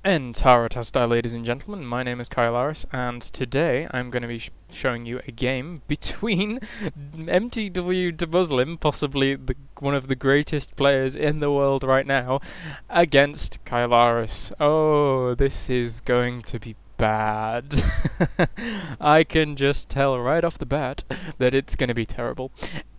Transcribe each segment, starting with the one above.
And Tara ladies and gentlemen, my name is Kaelaris, and today I'm going to be showing you a game between mTwDeMusliM, possibly one of the greatest players in the world right now, against Kaelaris. Oh, this is going to be bad. I can just tell right off the bat that it's going to be terrible.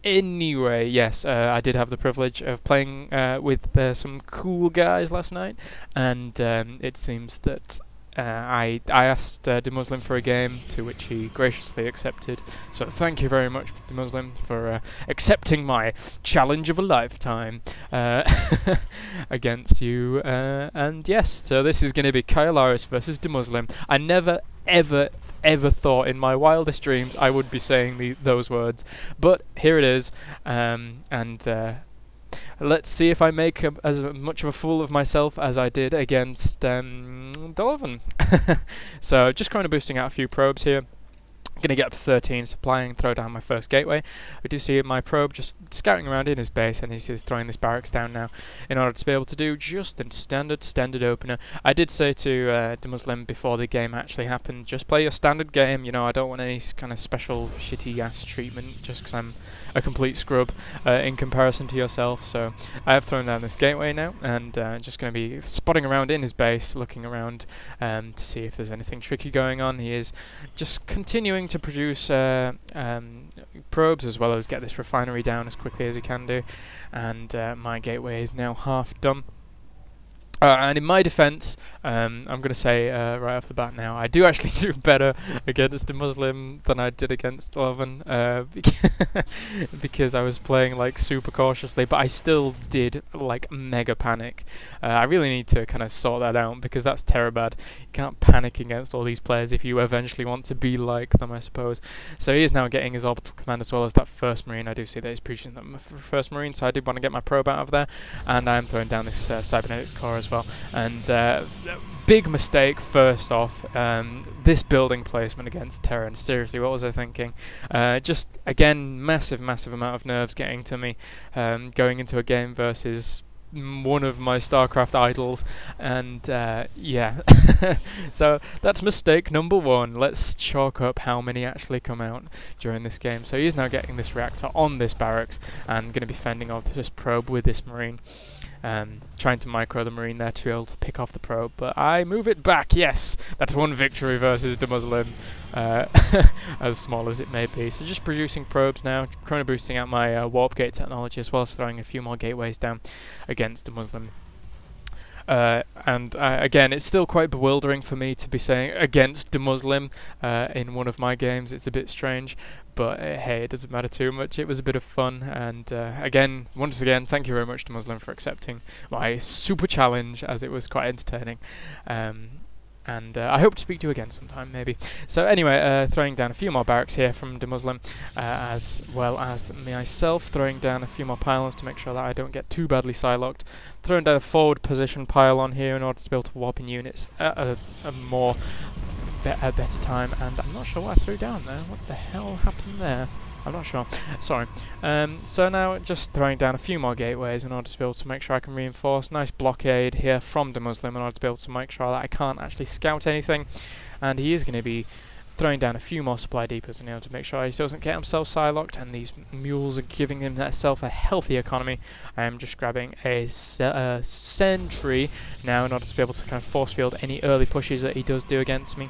Anyway, yes, I did have the privilege of playing with some cool guys last night, and it seems that I asked deMusliM for a game, to which he graciously accepted. So thank you very much, deMusliM, for accepting my challenge of a lifetime against you. And yes, so this is going to be Kaelaris versus deMusliM. I never, ever thought in my wildest dreams I would be saying those words, but here it is, and let's see if I make as much of a fool of myself as I did against Dolovan. So just kind of boosting out a few probes here. Going to get up to 13, supplying, throw down my first gateway. I do see my probe just scouting around in his base, and he's throwing this barracks down now in order to be able to do just a standard opener. I did say to deMusliM before the game actually happened, just play your standard game, you know, I don't want any kind of special shitty ass treatment just because I'm a complete scrub in comparison to yourself. So I have thrown down this gateway now, and just going to be spotting around in his base, looking around to see if there's anything tricky going on. He is just continuing to produce probes, as well as get this refinery down as quickly as he can do, and my gateway is now half done. And in my defense, I'm going to say right off the bat now, I do actually do better against deMusliM than I did against Dolovan, because I was playing like super cautiously, but I still did like mega panic. I really need to kind of sort that out, because that's terrible. You can't panic against all these players if you eventually want to be like them, I suppose. So he is now getting his orbital command, as well as that first marine. I do see that he's producing that first marine, so I did want to get my probe out of there, and I'm throwing down this cybernetics core as well. And big mistake first off, this building placement against Terran. Seriously, what was I thinking? Just again, massive amount of nerves getting to me, going into a game versus one of my StarCraft idols, and yeah. So that's mistake number one. Let's chalk up how many actually come out during this game. So he is now getting this reactor on this barracks, and going to be fending off this probe with this marine. Trying to micro the marine there to be able to pick off the probe, but I move it back. Yes, that's one victory versus deMusliM, as small as it may be. So just producing probes now, kind of boosting out my warp gate technology, as well as throwing a few more gateways down against deMusliM. And again, it's still quite bewildering for me to be saying against deMusliM in one of my games. It's a bit strange, but hey, it doesn't matter too much. It was a bit of fun, and again, once again, thank you very much deMusliM for accepting my super challenge, as it was quite entertaining. And I hope to speak to you again sometime, maybe. So anyway, throwing down a few more barracks here from deMusliM, as well as myself throwing down a few more pylons to make sure that I don't get too badly silocked. Throwing down a forward position pylon here in order to be able to warp in units at a better time. And I'm not sure what I threw down there. What the hell happened there? I'm not sure. Sorry. So now just throwing down a few more gateways in order to be able to make sure I can reinforce. Nice blockade here from deMusliM in order to be able to make sure that I can't actually scout anything. And he is going to be throwing down a few more supply depots in order to make sure he doesn't get himself silocked, and these mules are giving himself a healthy economy. I am just grabbing a sentry now in order to be able to kind of force field any early pushes that he does do against me.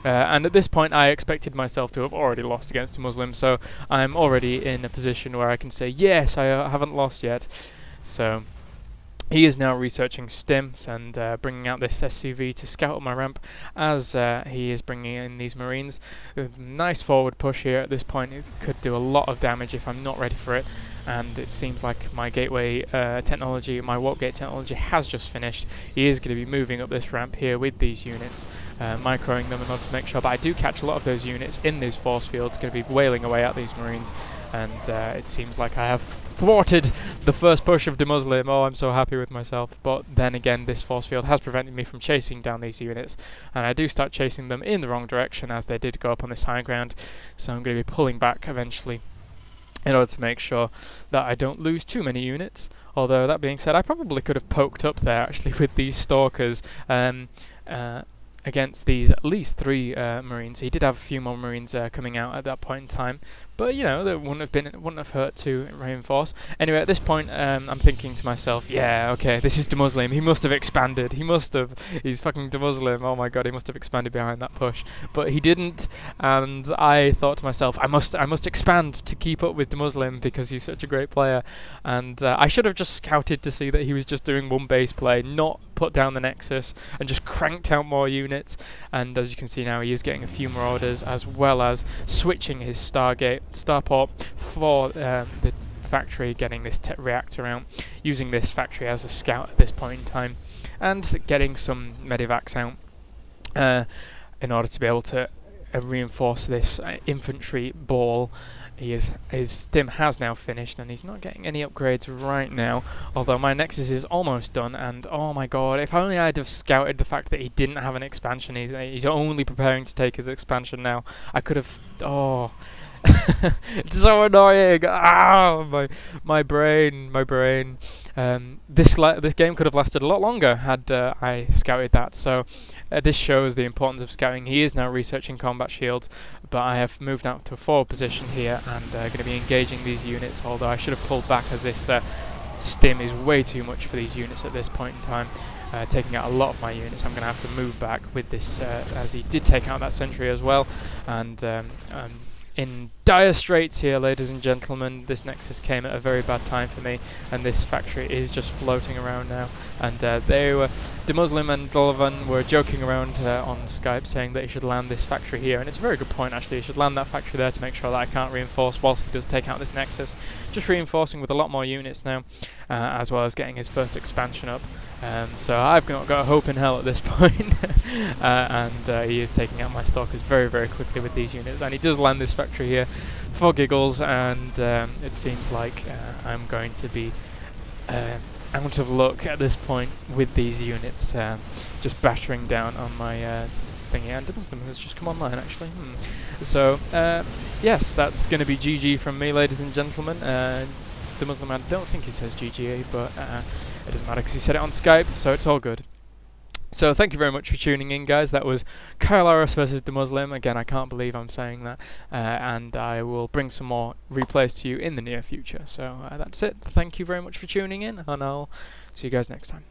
And at this point I expected myself to have already lost against deMusliM, so I'm already in a position where I can say, yes, I haven't lost yet. So he is now researching stims and bringing out this SCV to scout up my ramp, as he is bringing in these marines. Nice forward push here at this point. It could do a lot of damage if I'm not ready for it. And it seems like my gateway technology, my warp gate technology, has just finished. He is going to be moving up this ramp here with these units, microing them in order to make sure that I do catch a lot of those units in these force fields. Going to be wailing away at these marines, and it seems like I have thwarted the first push of deMusliM. Oh, I'm so happy with myself. But then again, this force field has prevented me from chasing down these units, and I do start chasing them in the wrong direction, as they did go up on this high ground. So I'm going to be pulling back eventually in order to make sure that I don't lose too many units. Although, that being said, I probably could have poked up there actually with these stalkers, against these at least 3 Marines. He did have a few more Marines coming out at that point in time, but you know, that wouldn't have hurt to reinforce. Anyway, at this point, I'm thinking to myself, yeah, okay, this is WTF. He must have expanded. He's fucking WTF. Oh my god, he must have expanded behind that push, but he didn't. And I thought to myself, I must expand to keep up with WTF because he's such a great player. And I should have just scouted to see that he was just doing one base play, not put down the Nexus, and just cranked out more units. And as you can see now, he is getting a few more orders, as well as switching his starport for the factory, getting this reactor out, using this factory as a scout at this point in time, and getting some medivacs out in order to be able to reinforce this infantry ball. His stim has now finished, and he's not getting any upgrades right now, although my Nexus is almost done. And oh my god, if only I'd have scouted the fact that he didn't have an expansion. He's only preparing to take his expansion now. I could have... oh... it's so annoying. Ah, my brain. This game could have lasted a lot longer had I scouted that. So this shows the importance of scouting. He is now researching combat shields, but I have moved out to a forward position here and going to be engaging these units. Although I should have pulled back, as this stim is way too much for these units at this point in time. Taking out a lot of my units. I'm going to have to move back with this, as he did take out that sentry as well. And in dire straits here, ladies and gentlemen. This Nexus came at a very bad time for me, and this factory is just floating around now. And WTF and Donovan were joking around on Skype, saying that he should land this factory here, and it's a very good point actually. He should land that factory there to make sure that I can't reinforce whilst he does take out this Nexus. Just reinforcing with a lot more units now, as well as getting his first expansion up. So I've not got a hope in hell at this point. And he is taking out my stalkers very, very quickly with these units, and he does land this factory here for giggles, and it seems like I'm going to be out of luck at this point with these units just battering down on my thingy. And WTF has just come online actually. So yes, that's going to be GG from me, ladies and gentlemen. WTF, I don't think he says GG, but it doesn't matter because he said it on Skype, so it's all good. So thank you very much for tuning in, guys. That was Kaelaris versus WTF. Again, I can't believe I'm saying that. And I will bring some more replays to you in the near future. So that's it. Thank you very much for tuning in, and I'll see you guys next time.